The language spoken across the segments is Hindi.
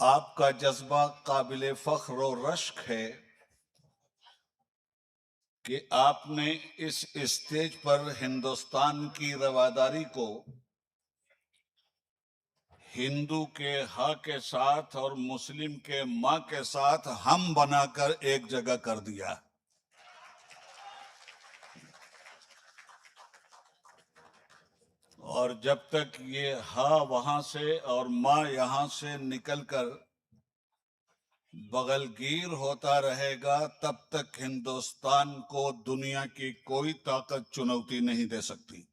आपका जज्बा काबिल फख्र और रश्क है कि आपने इस स्टेज पर हिंदुस्तान की रवादारी को हिंदू के हा के साथ और मुस्लिम के मां के साथ हम बनाकर एक जगह कर दिया। और जब तक ये हा वहां से और मां यहां से निकलकर बगलगीर होता रहेगा, तब तक हिंदुस्तान को दुनिया की कोई ताकत चुनौती नहीं दे सकती।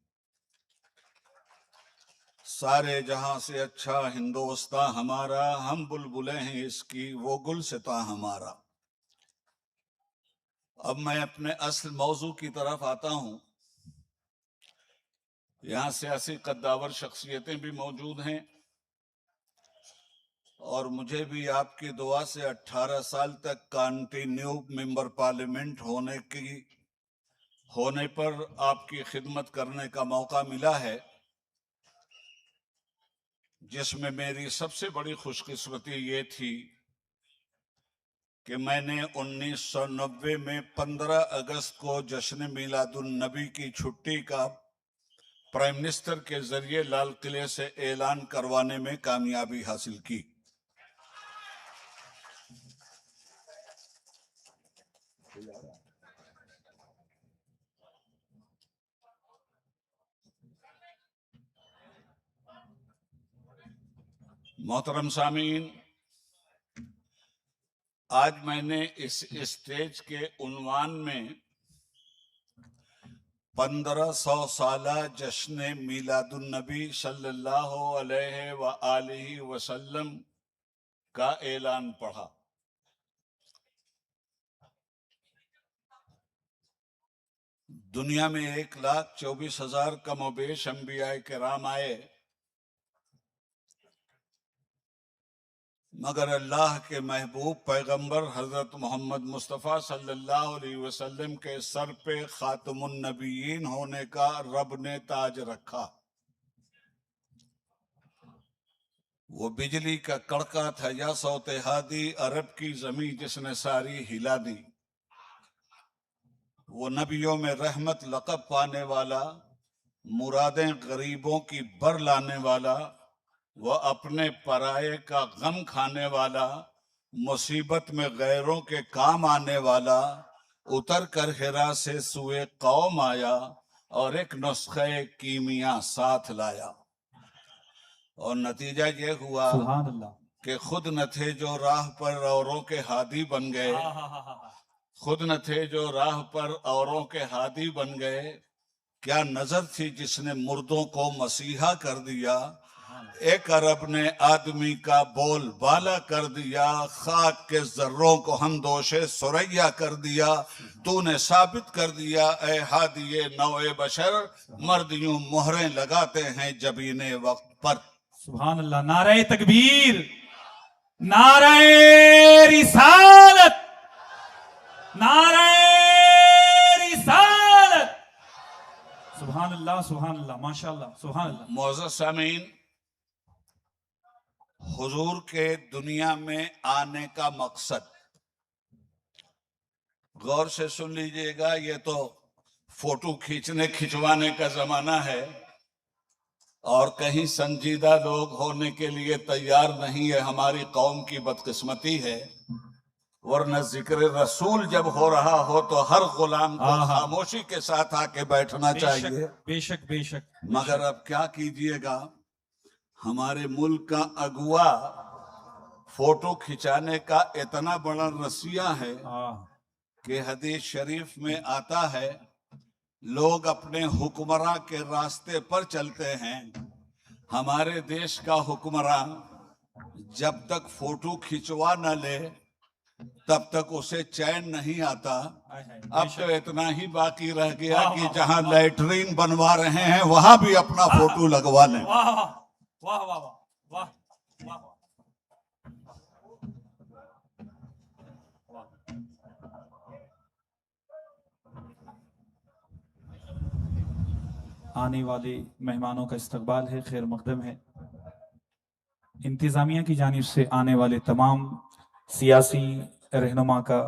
सारे जहां से अच्छा हिंदुस्तान हमारा, हम बुलबुलें हैं इसकी, वो गुलसिता हमारा। अब मैं अपने असल मौजू की तरफ आता हूं। यहां सियासी कद्दावर शख्सियतें भी मौजूद हैं और मुझे भी आपकी दुआ से 18 साल तक कंटिन्यू मेंबर पार्लियामेंट होने पर आपकी खिदमत करने का मौका मिला है, जिसमें मेरी सबसे बड़ी खुशकिस्मती ये थी कि मैंने 1990 में 15 अगस्त को जश्न मिलादुन नबी की छुट्टी का प्राइम मिनिस्टर के जरिए लाल किले से ऐलान करवाने में कामयाबी हासिल की। मोहतरम सामीन, आज मैंने इस स्टेज के उन्वान में 1500 साला जश्न मिलादुन नबी सल्लल्लाहु अलैहि व आलिहि वसल्लम का ऐलान पढ़ा। दुनिया में 1,24,000 कमोबेश अंबियाए किराम आए, मगर अल्लाह के महबूब पैगंबर हजरत मोहम्मद मुस्तफ़ा सल्लल्लाहु अलैहि वसल्लम के सर पे खातमुन नबीयीन होने का रब ने ताज रखा। वो बिजली का कड़का था या सौते हादी, अरब की जमी जिसने सारी हिला दी। वो नबियों में रहमत लक़ब पाने वाला, मुरादें गरीबों की बर लाने वाला, वह अपने पराये का गम खाने वाला, मुसीबत में गैरों के काम आने वाला, उतर कर हिरा से सुए कौम आया और एक नुस्खे कीमिया साथ लाया। और नतीजा ये हुआ कि खुद न थे जो राह पर औरों के हादी बन गए, खुद न थे जो राह पर औरों के हादी बन गए। क्या नजर थी जिसने मुर्दों को मसीहा कर दिया, एक अरब ने आदमी का बोल बाला कर दिया, खाक के जर्रों को हम दोषे सुरैया कर दिया। तूने साबित कर दिया ए हादिये नौए बशर, मर्द यूं मोहरें लगाते हैं जबीने वक्त पर। सुभान अल्लाह। नारे तकबीर, नारे रिसालत, नारे रिसालत। सुभान अल्लाह, सुभान अल्लाह, माशाअल्लाह, सुभान अल्लाह। मौजूद सामीन, हुजूर के दुनिया में आने का मकसद गौर से सुन लीजिएगा। ये तो फोटो खिंचवाने का जमाना है और कहीं संजीदा लोग होने के लिए तैयार नहीं है। हमारी कौम की बदकिस्मती है, वरना जिक्र रसूल जब हो रहा हो तो हर गुलाम को खामोशी के साथ आके बैठना चाहिए। बेशक बेशक। मगर अब क्या कीजिएगा, हमारे मुल्क का अगुआ फोटो खिंचाने का इतना बड़ा रसिया है कि हदीस शरीफ में आता है, लोग अपने हुक्मरान के रास्ते पर चलते हैं। हमारे देश का हुक्मरान जब तक फोटो खिंचवा न ले तब तक उसे चैन नहीं आता। अब तो इतना ही बाकी रह गया कि जहां लैट्रीन बनवा रहे हैं वहां भी अपना फोटो लगवा लें। वाह वाह वाह वाह वाह। आने वाले मेहमानों का इस्तकबाल है, खैर मकदम है। इंतज़ामिया की जानिब से आने वाले तमाम सियासी रहनुमा का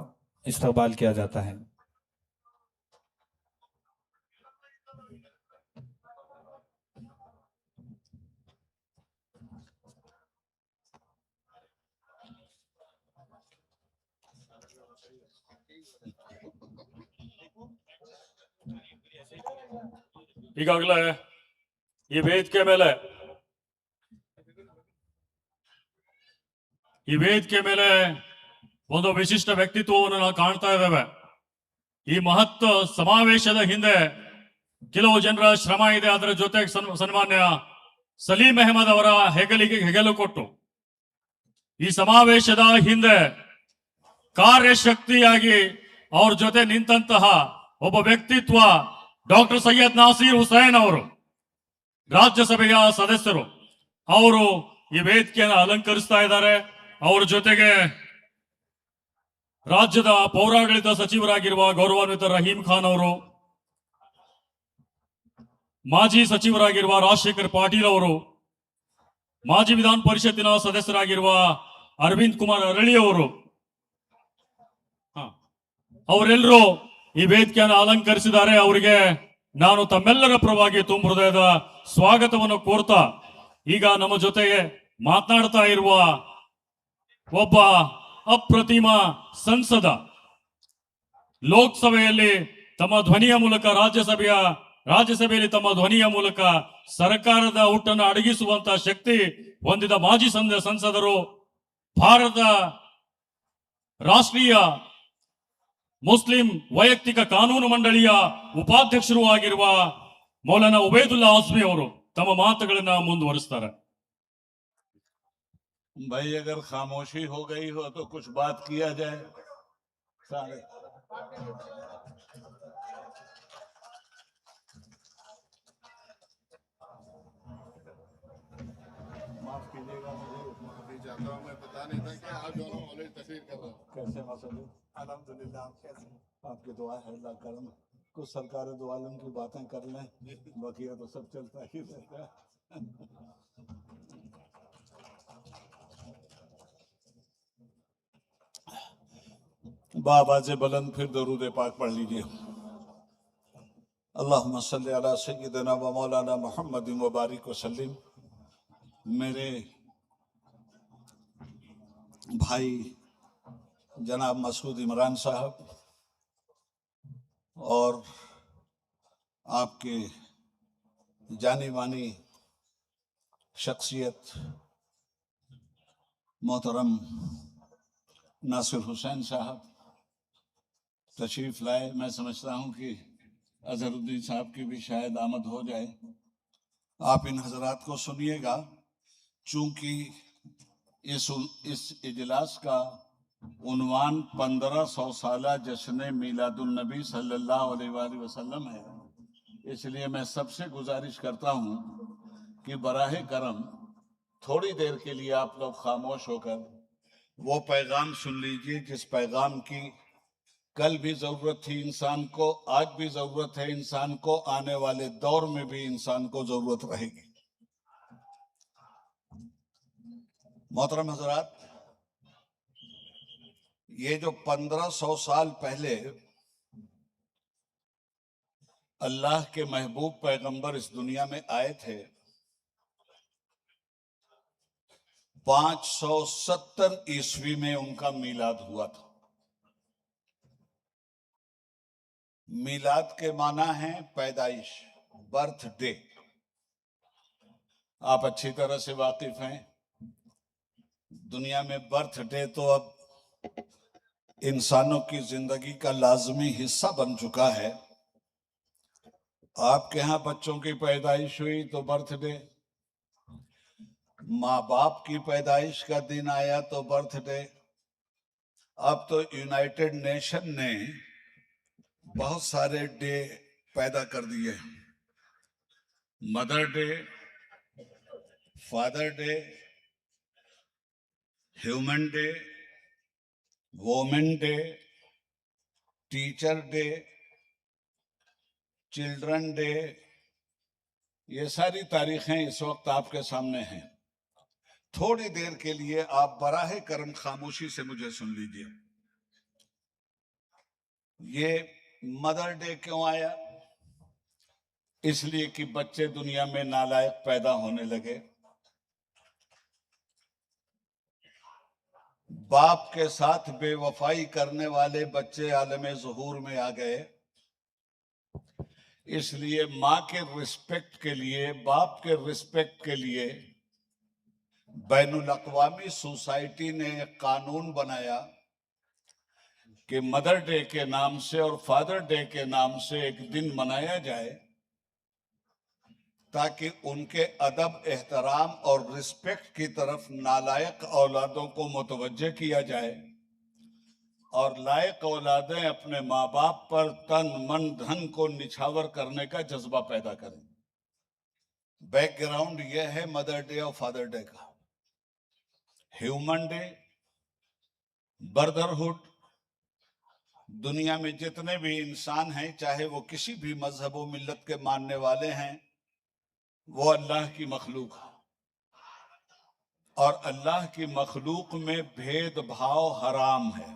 इस्तकबाल किया जाता है। ಈಗಾಗಲೇ ಈ ವೇದಿಕೆ ಮೇಲೆ ಒಂದು ವಿಶಿಷ್ಟ ವ್ಯಕ್ತಿತ್ವವನ್ನು ನಾವು ಕಾಣ್ತಾ ಇದ್ದೇವೆ. ಈ ಮಹತ್ ಸಮಾವೇಶದ ಹಿಂದೆ ಕೆಲವು ಜನರ ಶ್ರಮ ಇದೆ. ಅದರ ಜೊತೆಗೆ ಸನ್ಮಾನ್ಯ ಸಲೀಂ ಅಹಮದ್ ಅವರ ಹೆಗಲು ಕೊಟ್ಟು ಈ ಸಮಾವೇಶದ ಹಿಂದೆ ಕಾರ್ಯಶಕ್ತಿಯಾಗಿ ಅವ್ರ ಜೊತೆ ನಿಂತಹ ಒಬ್ಬ ವ್ಯಕ್ತಿತ್ವ ಡಾಕ್ಟರ್ ಸೈಯದ್ ನಾಸೀರ್ ಹುಸೇನ್ ಅವರು, ರಾಜ್ಯಸಭೆಯ ಸದಸ್ಯರು. ಅವರು ಈ ವೇದಿಕೆಯನ್ನು ಅಲಂಕರಿಸ್ತಾ ಇದ್ದಾರೆ. ಅವರ ಜೊತೆಗೆ ರಾಜ್ಯದ ಪೌರಾಡಳಿತ ಸಚಿವರಾಗಿರುವ ಗೌರವಾನ್ವಿತ ರಹೀಂ ಖಾನ್ ಅವರು, ಮಾಜಿ ಸಚಿವರಾಗಿರುವ ರಾಜಶೇಖರ್ ಪಾಟೀಲ್ ಅವರು, ಮಾಜಿ ವಿಧಾನ ಪರಿಷತ್ತಿನ ಸದಸ್ಯರಾಗಿರುವ ಅರವಿಂದ್ ಕುಮಾರ್ ಅರಳಿ ಅವರು, ಅವರೆಲ್ಲರೂ ಈ ವೇದಿಕೆಯನ್ನು ಅಲಂಕರಿಸಿದ್ದಾರೆ. ಅವರಿಗೆ ನಾನು ತಮ್ಮೆಲ್ಲರ ಪರವಾಗಿ ತುಂಬ ಹೃದಯದ ಸ್ವಾಗತವನ್ನು ಕೋರ್ತಾ, ಈಗ ನಮ್ಮ ಜೊತೆಗೆ ಮಾತನಾಡ್ತಾ ಇರುವ ಒಬ್ಬ ಅಪ್ರತಿಮ ಸಂಸದ, ಲೋಕಸಭೆಯಲ್ಲಿ ತಮ್ಮ ಧ್ವನಿಯ ಮೂಲಕ ರಾಜ್ಯಸಭೆಯಲ್ಲಿ ತಮ್ಮ ಧ್ವನಿಯ ಮೂಲಕ ಸರ್ಕಾರದ ಹುಟ್ಟನ್ನು ಅಡಗಿಸುವಂತ ಶಕ್ತಿ ಹೊಂದಿದ ಮಾಜಿ ಸಂಸದರು, ಭಾರತ ರಾಷ್ಟ್ರೀಯ ಮುಸ್ಲಿಂ ವೈಯಕ್ತಿಕ ಕಾನೂನು ಮಂಡಳಿಯ ಉಪಾಧ್ಯಕ್ಷರು ಆಗಿರುವ ಮೌಲಾನಾ ಉಬೈದುಲ್ಲಾ ಆಜ್ಮಿ ಅವರು ತಮ್ಮ ಮಾತುಗಳನ್ನ ಮುಂದುವರಿಸ್ತಾರೆ. भाई अगर खामोशी हो गई हो तो कुछ बात किया जाए. सारे माफ कीजिएगा, मुझे माफी चाहता हूँ, मैं पता नहीं था कि आप दोनों मौलवी तकरीर कर रहे हो. कैसे मसले? अल्हम्दुलिल्लाह, आप कैसे? आपकी दुआ है, अल्लाह करम. कुछ सरकार दो आलम की बातें कर लें, बाकी तो सब चलता ही रहता है. बाबाज़े बुलंद फिर दरूद पाक पढ़ लीजिए. अल्लाहुम्मा सल्ली अला सय्यिदिना व मौलाना मुहम्मद व बारिक व सल्लिम. मेरे भाई जनाब मसूद इमरान साहब और आपके जानी मानी शख्सियत मोहतरम नासिर हुसैन साहब तशरीफ लाए. मैं समझता हूं कि अजहरुद्दीन साहब की भी शायद आमद हो जाए. आप इन हजरात को सुनिएगा. चूंकि इस इजलास का उन्वान 1500 साला जश्न मीलादुन नबी सल्लल्लाहु अलैहि वसल्लम है, इसलिए मैं सबसे गुजारिश करता हूं कि बराहे करम थोड़ी देर के लिए आप लोग खामोश होकर वो पैगाम सुन लीजिए जिस पैगाम की कल भी जरूरत थी इंसान को, आज भी जरूरत है इंसान को, आने वाले दौर में भी इंसान को जरूरत रहेगी. मोहतरम हजरात, ये जो 1500 साल पहले अल्लाह के महबूब पैगंबर इस दुनिया में आए थे, 570 ईस्वी में उनका मीलाद हुआ था. मीलाद के माना है पैदाइश, बर्थडे. आप अच्छी तरह से वाकिफ हैं. दुनिया में बर्थडे तो अब इंसानों की जिंदगी का लाजमी हिस्सा बन चुका है. आपके यहाँ बच्चों की पैदाइश हुई तो बर्थडे, माँ बाप की पैदाइश का दिन आया तो बर्थडे. अब तो यूनाइटेड नेशन ने बहुत सारे डे पैदा कर दिए. Mother day, father day, human day, women day, teacher day, children day. ये सारी तारीखें इस वक्त आपके सामने हैं. थोड़ी देर के लिए आप बराहे करम खामोशी से मुझे सुन लीजिए। ये मदर डे क्यों आया? इसलिए कि बच्चे दुनिया में नालायक पैदा होने लगे, बाप के साथ बेवफाई करने वाले बच्चे आलमे ज़ुहूर में आ गए। इसलिए माँ के रिस्पेक्ट के लिए, बाप के रिस्पेक्ट के लिए बैनुल अक़वामी सोसाइटी ने एक कानून बनाया कि मदर डे के नाम से और फादर डे के नाम से एक दिन मनाया जाए, ताकि उनके अदब, एहतराम और रिस्पेक्ट की तरफ नालायक औलादों को मुतवज्जे किया जाए और लायक औलादें अपने माँ बाप पर तन मन धन को निछावर करने का जज्बा पैदा करें। बैकग्राउंड यह है मदर डे और फादर डे का। ह्यूमन डे, ब्रदरहुड, दुनिया में जितने भी इंसान हैं, चाहे वो किसी भी मजहब व मिल्लत के मानने वाले हैं, वो अल्लाह की मखलूक है और अल्लाह की मखलूक में भेदभाव हराम है।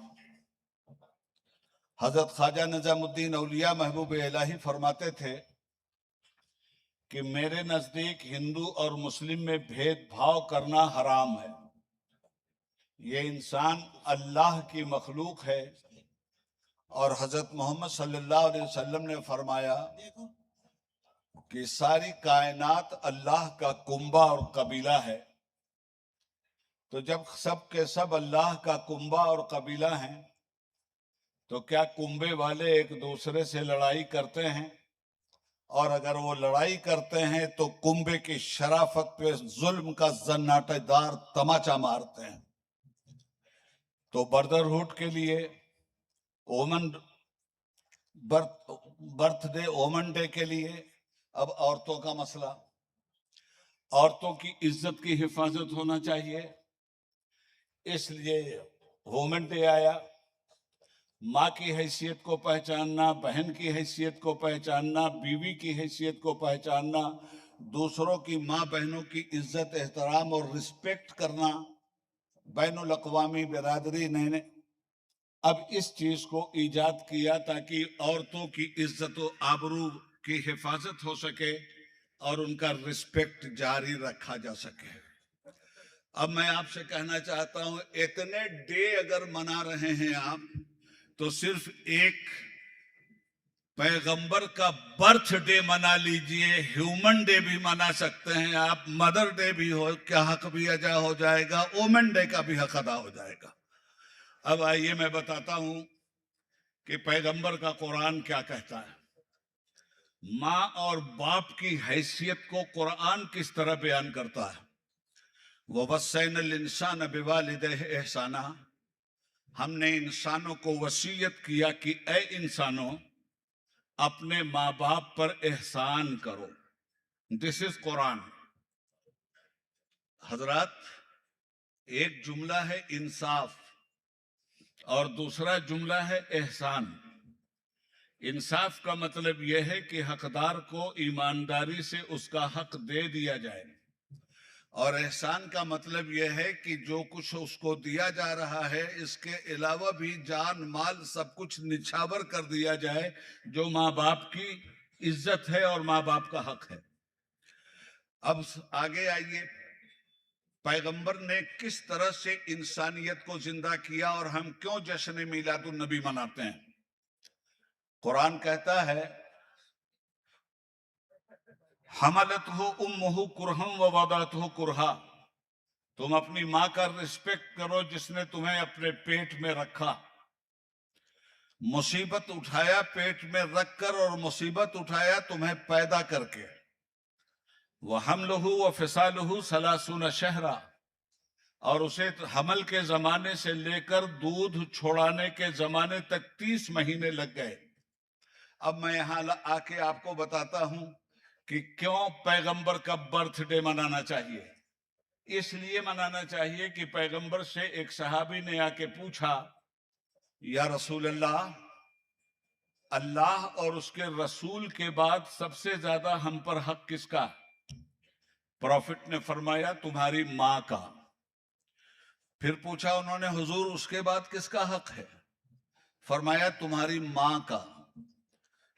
हजरत ख्वाजा निजामुद्दीन औलिया महबूब इलाही फरमाते थे कि मेरे नजदीक हिंदू और मुस्लिम में भेदभाव करना हराम है। ये इंसान अल्लाह की मखलूक है और हजरत मोहम्मद सल्लल्लाहु अलैहि वसल्लम ने फरमाया कि सारी कायनात अल्लाह का कुंबा और कबीला है। तो जब सब के सब अल्लाह का कुंबा और कबीला हैं, तो क्या कुंबे वाले एक दूसरे से लड़ाई करते हैं? और अगर वो लड़ाई करते हैं तो कुंबे की शराफत पे जुल्म का जन्नाटेदार तमाचा मारते हैं। तो ब्रदरहुड के लिए ओमन बर्थडे, ओमन डे के लिए अब औरतों का मसला, औरतों की इज्जत की हिफाजत होना चाहिए, इसलिए वुमेन डे आया। माँ की हैसियत को पहचानना, बहन की हैसियत को पहचानना, बीवी की हैसियत को पहचानना, दूसरों की माँ बहनों की इज्जत, एहतराम और रिस्पेक्ट करना, बैनुल अक़वामी बिरादरी ने अब इस चीज को ईजाद किया ताकि औरतों की इज्जत व आबरू की हिफाजत हो सके और उनका रिस्पेक्ट जारी रखा जा सके। अब मैं आपसे कहना चाहता हूं, इतने डे अगर मना रहे हैं आप, तो सिर्फ एक पैगंबर का बर्थडे मना लीजिए, ह्यूमन डे भी मना सकते हैं आप, मदर डे भी हो क्या हक भी अदा हो जाएगा, वुमेन डे का भी हक अदा हो जाएगा। अब आइए मैं बताता हूं कि पैगंबर का कुरान क्या कहता है। माँ और बाप की हैसियत को कुरान किस तरह बयान करता है। ववस्सैनल इंसान बिवालिदैहि एहसाना, हमने इंसानों को वसीयत किया कि ए इंसानों, अपने माँ बाप पर एहसान करो। This is Quran. हजरात, एक जुमला है इंसाफ और दूसरा जुमला है एहसान। इंसाफ का मतलब यह है कि हकदार को ईमानदारी से उसका हक दे दिया जाए, और एहसान का मतलब यह है कि जो कुछ उसको दिया जा रहा है इसके अलावा भी जान माल सब कुछ निछावर कर दिया जाए, जो माँ बाप की इज्जत है और माँ बाप का हक है। अब आगे आइए, पैगंबर ने किस तरह से इंसानियत को जिंदा किया और हम क्यों जश्न मिलादुन नबी मनाते हैं। कुरान कहता है, हमलत हो उम्मुहु कुरहम व वदात हो कुरहा, तुम अपनी माँ का रिस्पेक्ट करो जिसने तुम्हें अपने पेट में रखा। मुसीबत उठाया पेट में रखकर और मुसीबत उठाया तुम्हें पैदा करके। वह हमलहु व फिसालहु सलासून शहरा, और उसे हमल के जमाने से लेकर दूध छोड़ाने के जमाने तक 30 महीने लग गए। अब मैं यहां आके आपको बताता हूं कि क्यों पैगंबर का बर्थडे मनाना चाहिए। इसलिए मनाना चाहिए कि पैगंबर से एक सहाबी ने आके पूछा, या रसूल अल्लाह, अल्लाह और उसके रसूल के बाद सबसे ज्यादा हम पर हक किसका? प्रॉफिट ने फरमाया, तुम्हारी माँ का। फिर पूछा उन्होंने, हुजूर उसके बाद किसका हक है? फरमाया तुम्हारी माँ का।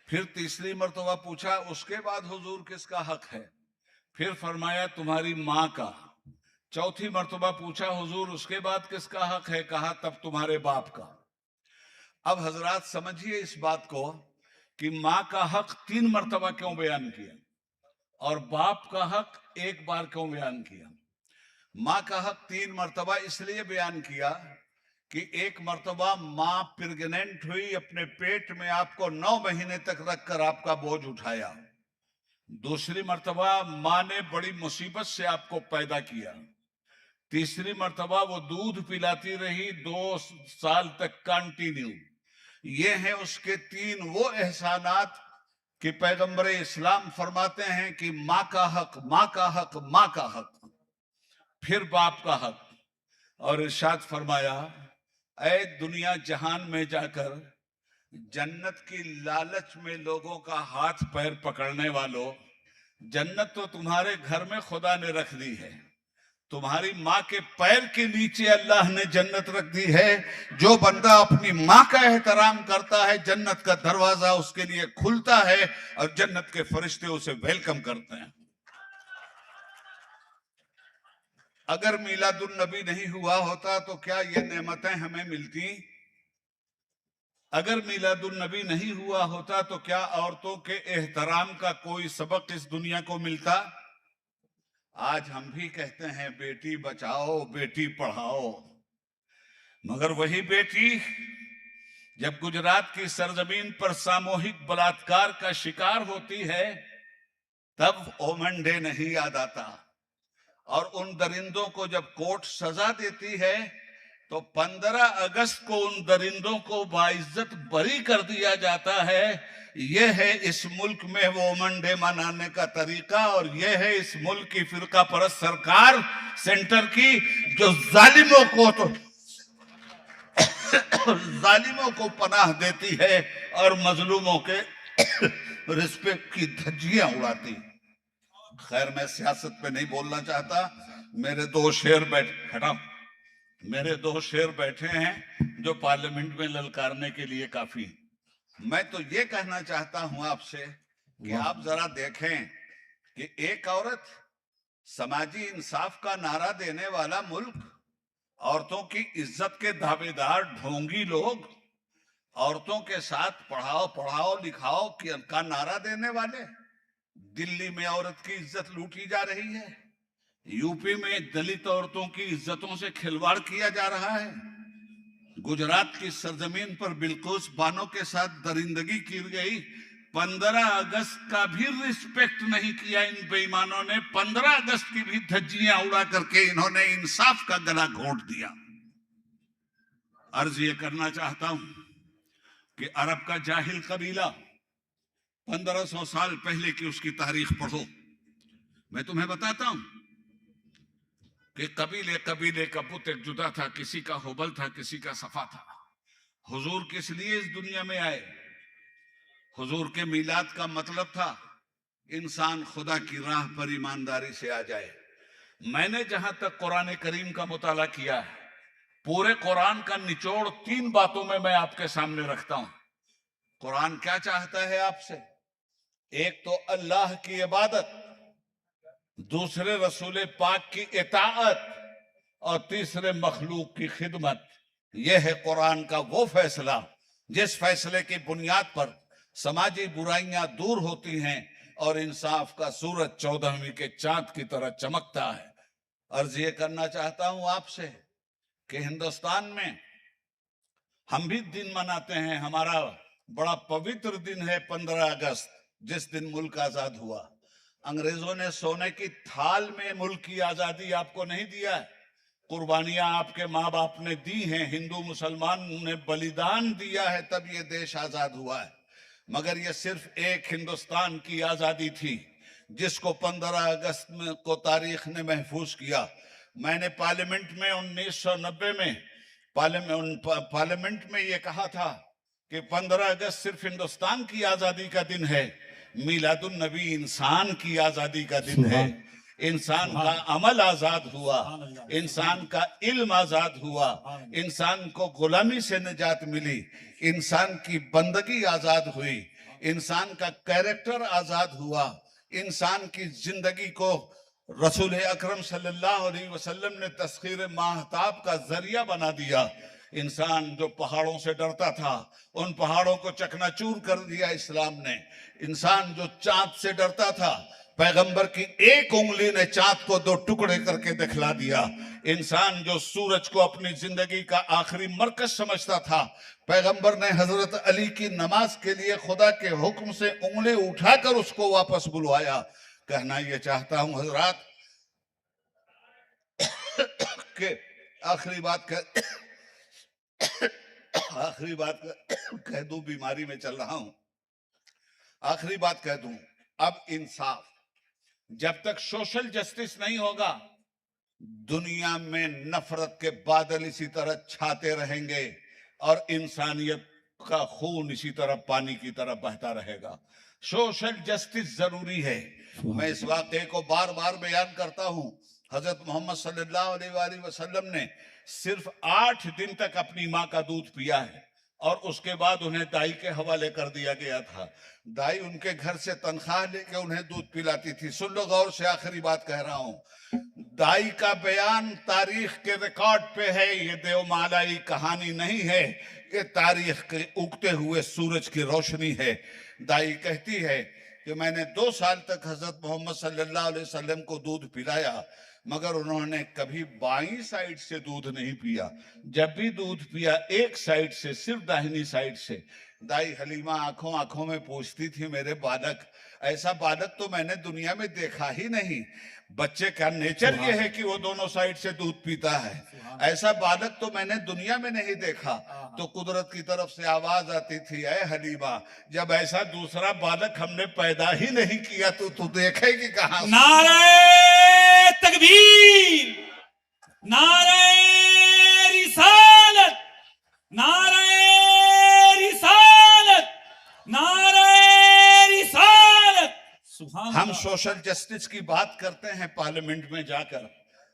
फिर तीसरी मर्तबा पूछा, उसके बाद हुजूर किसका हक है? फिर फरमाया तुम्हारी माँ का। चौथी मर्तबा पूछा, हुजूर उसके बाद किसका हक है? कहा तब तुम्हारे बाप का। अब हजरात समझिए इस बात को कि माँ का हक 3 मर्तबा क्यों बयान किया और बाप का हक एक बार क्यों बयान किया? माँ का हक 3 मर्तबा इसलिए बयान किया कि एक मर्तबा माँ प्रेग्नेंट हुई, अपने पेट में आपको 9 महीने तक रखकर आपका बोझ उठाया। दूसरी मर्तबा माँ ने बड़ी मुसीबत से आपको पैदा किया। तीसरी मर्तबा वो दूध पिलाती रही 2 साल तक कंटिन्यू। ये हैं उसके 3 वो एहसानात कि पैगंबर इस्लाम फरमाते हैं कि माँ का हक, माँ का हक, माँ का हक, फिर बाप का हक। और इरशाद फरमाया, ऐ दुनिया जहान में जाकर जन्नत की लालच में लोगों का हाथ पैर पकड़ने वालों, जन्नत तो तुम्हारे घर में खुदा ने रख दी है, तुम्हारी माँ के पैर के नीचे अल्लाह ने जन्नत रख दी है। जो बंदा अपनी माँ का एहतराम करता है, जन्नत का दरवाजा उसके लिए खुलता है और जन्नत के फरिश्ते उसे वेलकम करते हैं। अगर मीलादुन नबी नहीं हुआ होता तो क्या ये नेमतें हमें मिलती? अगर मीलादुन नबी नहीं हुआ होता तो क्या औरतों के एहतराम का कोई सबक इस दुनिया को मिलता? आज हम भी कहते हैं बेटी बचाओ, बेटी पढ़ाओ, मगर वही बेटी जब गुजरात की सरजमीन पर सामूहिक बलात्कार का शिकार होती है तब वोमेन डे नहीं याद आता। और उन दरिंदों को जब कोर्ट सजा देती है तो 15 अगस्त को उन दरिंदों को बाइज्जत बरी कर दिया जाता है। यह है इस मुल्क में वोमेन डे मनाने का तरीका, और यह है इस मुल्क की फिरका परस्त सरकार सेंटर की, जो जालिमों को पनाह देती है और मजलूमों के रिस्पेक्ट की धज्जियां उड़ाती। खैर, मैं सियासत पे नहीं बोलना चाहता। मेरे 2 शेर बैठे हैं जो पार्लियामेंट में ललकारने के लिए काफी। मैं तो ये कहना चाहता हूं आपसे कि आप जरा देखें कि एक औरत, समाजी इंसाफ का नारा देने वाला मुल्क, औरतों की इज्जत के दावेदार ढोंगी लोग, औरतों के साथ पढ़ाओ पढ़ाओ लिखाओ का नारा देने वाले, दिल्ली में औरत की इज्जत लूटी जा रही है, यूपी में दलित औरतों की इज्जतों से खिलवाड़ किया जा रहा है, गुजरात की सरजमीन पर बिल्कुस बानो के साथ दरिंदगी की गई। 15 अगस्त का भी रिस्पेक्ट नहीं किया इन बेईमानों ने। 15 अगस्त की भी धज्जियां उड़ा करके इन्होंने इंसाफ का गला घोंट दिया। अर्ज ये करना चाहता हूं कि अरब का जाहिल कबीला 1500 साल पहले की उसकी तारीख पढ़ो। मैं तुम्हें बताता हूं कि कबीले कबीले का पुत एक जुदा था, किसी का हुबल था, किसी का सफा था। हुजूर किस लिए इस दुनिया में आए? हुजूर के मीलाद का मतलब था इंसान खुदा की राह पर ईमानदारी से आ जाए। मैंने जहां तक कुरान करीम का मुताला किया है, पूरे कुरान का निचोड़ 3 बातों में मैं आपके सामने रखता हूं। कुरान क्या चाहता है आपसे? एक तो अल्लाह की इबादत, दूसरे रसूल पाक की इताअत, और तीसरे मखलूक की खिदमत। यह है कुरान का वो फैसला जिस फैसले की बुनियाद पर समाजी बुराइयां दूर होती हैं और इंसाफ का सूरज 14वीं के चांद की तरह चमकता है। अर्ज ये करना चाहता हूं आपसे कि हिंदुस्तान में हम भी दिन मनाते हैं। हमारा बड़ा पवित्र दिन है 15 अगस्त, जिस दिन मुल्क आजाद हुआ। अंग्रेजों ने सोने की थाल में मुल्क की आजादी आपको नहीं दिया है। कुर्बानियां आपके माँ बाप ने दी हैं, हिंदू मुसलमान ने बलिदान दिया है, तब ये देश आजाद हुआ है। मगर ये सिर्फ एक हिंदुस्तान की आजादी थी जिसको 15 अगस्त में को तारीख ने महफूज किया। मैंने पार्लियामेंट में 1990 में पार्लियामेंट में ये कहा था कि 15 अगस्त सिर्फ हिंदुस्तान की आजादी का दिन है, मीलादुन नबी इंसान की आजादी का दिन है। इंसान का अमल आजाद हुआ, इंसान का इल्म आजाद हुआ, इंसान को गुलामी से निजात मिली, इंसान की बंदगी आजाद हुई, इंसान का कैरेक्टर आजाद हुआ, इंसान की जिंदगी को रसूल अकरम सल्लल्लाहु अलैहि वसल्लम ने तस्खीर माहताब का जरिया बना दिया। इंसान जो पहाड़ों से डरता था, उन पहाड़ों को चकनाचूर कर दिया इस्लाम ने। इंसान जो चांद से डरता था, पैगंबर की एक उंगली ने चांद को दो टुकड़े करके दिखला दिया। इंसान जो सूरज को अपनी जिंदगी का आखिरी मरकज समझता था, पैगंबर ने हजरत अली की नमाज के लिए खुदा के हुक्म से उंगली उठाकर उसको वापस बुलवाया। कहना यह चाहता हूं हजरात कि आखिरी बात कह दूं, बीमारी में चल रहा हूं, आखिरी बात कह दूं। अब इंसाफ, जब तक सोशल जस्टिस नहीं होगा, दुनिया में नफरत के बादल इसी तरह छाते रहेंगे और इंसानियत का खून इसी तरह पानी की तरह बहता रहेगा। सोशल जस्टिस जरूरी है। मैं इस वाक़े को बार बार बयान करता हूं। हजरत मोहम्मद सल्लल्लाहु अलैहि वसल्लम ने सिर्फ 8 दिन तक अपनी माँ का दूध पिया है और उसके बाद उन्हें दाई के हवाले कर दिया गया था। दाई उनके घर से तनख्वाह लेके उन्हें दूध पिलाती थी। सुन लो गौर से, आखिरी बात कह रहा हूं। दाई का बयान तारीख के रिकॉर्ड पे है, ये देवमालाई कहानी नहीं है, ये तारीख के उगते हुए सूरज की रोशनी है। दाई कहती है कि मैंने 2 साल तक हजरत मोहम्मद सल्लल्लाहु अलैहि वसल्लम को दूध पिलाया, मगर उन्होंने कभी बाईं साइड से दूध नहीं पिया। जब भी दूध पिया एक साइड से, सिर्फ दाहिनी साइड से। दाई हलीमा आंखों आंखों में पूछती थी, मेरे बालक, ऐसा बालक तो मैंने दुनिया में देखा ही नहीं। बच्चे का नेचर ये है कि वो दोनों साइड से दूध पीता है। ऐसा बालक तो मैंने दुनिया में नहीं देखा। तो कुदरत की तरफ से आवाज आती थी, ऐ हलीमा, जब ऐसा दूसरा बालक हमने पैदा ही नहीं किया तो तू देखेगी कहां? नारे तकबीर, नारे रिसालत, नारे रिसालत, नारे रिसालत। हम सोशल जस्टिस की बात करते हैं पार्लियामेंट में जाकर,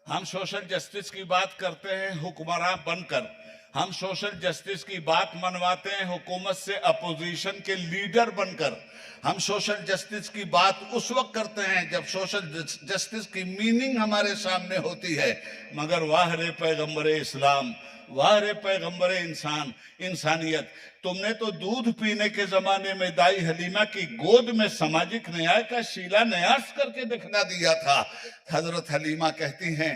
हम सोशल जस्टिस की बात करते हैं हुक्मरान बनकर, हम सोशल जस्टिस की बात मनवाते हैं हुकूमत से अपोजिशन के लीडर बनकर। हम सोशल जस्टिस की बात उस वक्त करते हैं जब सोशल जस्टिस की मीनिंग हमारे सामने होती है। मगर वाह रे पैगंबर इस्लाम, वाह रे पैगंबर इंसान, इंसानियत, तुमने तो दूध पीने के जमाने में दाई हलीमा की गोद में सामाजिक न्याय का शिलान्यास करके दिखला दिया था। हजरत हलीमा कहती हैं,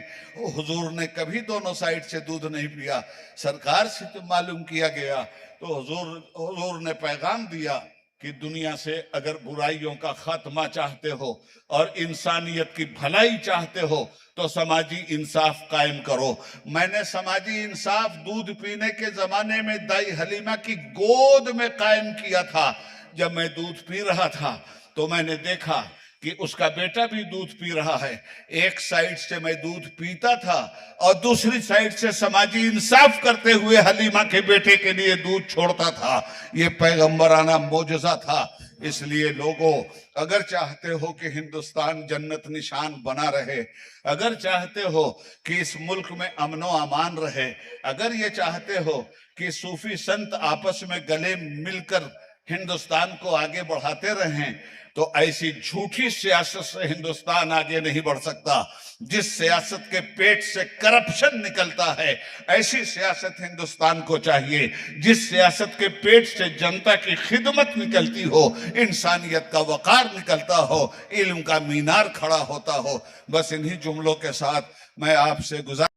हुजूर ने कभी दोनों साइड से दूध नहीं पिया। सरकार से तो मालूम किया गया तो हुजूर ने पैगाम दिया कि दुनिया से अगर बुराइयों का खात्मा चाहते हो और इंसानियत की भलाई चाहते हो तो समाजी इंसाफ कायम करो। मैंने समाजी इंसाफ दूध पीने के जमाने में दाई हलीमा की गोद में कायम किया था। जब मैं दूध पी रहा था तो मैंने देखा कि उसका बेटा भी दूध पी रहा है। एक साइड से मैं दूध पीता था और दूसरी साइड से समाजी इंसाफ करते हुए हलीमा के बेटे के लिए दूध छोड़ता था। ये पैगंबराना मोजज़ा था। इसलिए लोगों, अगर चाहते हो कि हिंदुस्तान जन्नत निशान बना रहे, अगर चाहते हो कि इस मुल्क में अमनो अमान रहे, अगर ये चाहते हो कि सूफी संत आपस में गले मिलकर हिंदुस्तान को आगे बढ़ाते रहें, तो ऐसी झूठी सियासत से हिंदुस्तान आगे नहीं बढ़ सकता। जिस सियासत के पेट से करप्शन निकलता है, ऐसी सियासत हिंदुस्तान को चाहिए। जिस सियासत के पेट से जनता की खिदमत निकलती हो, इंसानियत का वकार निकलता हो, इल्म का मीनार खड़ा होता हो। बस इन्हीं जुमलों के साथ मैं आपसे गुज़ारिश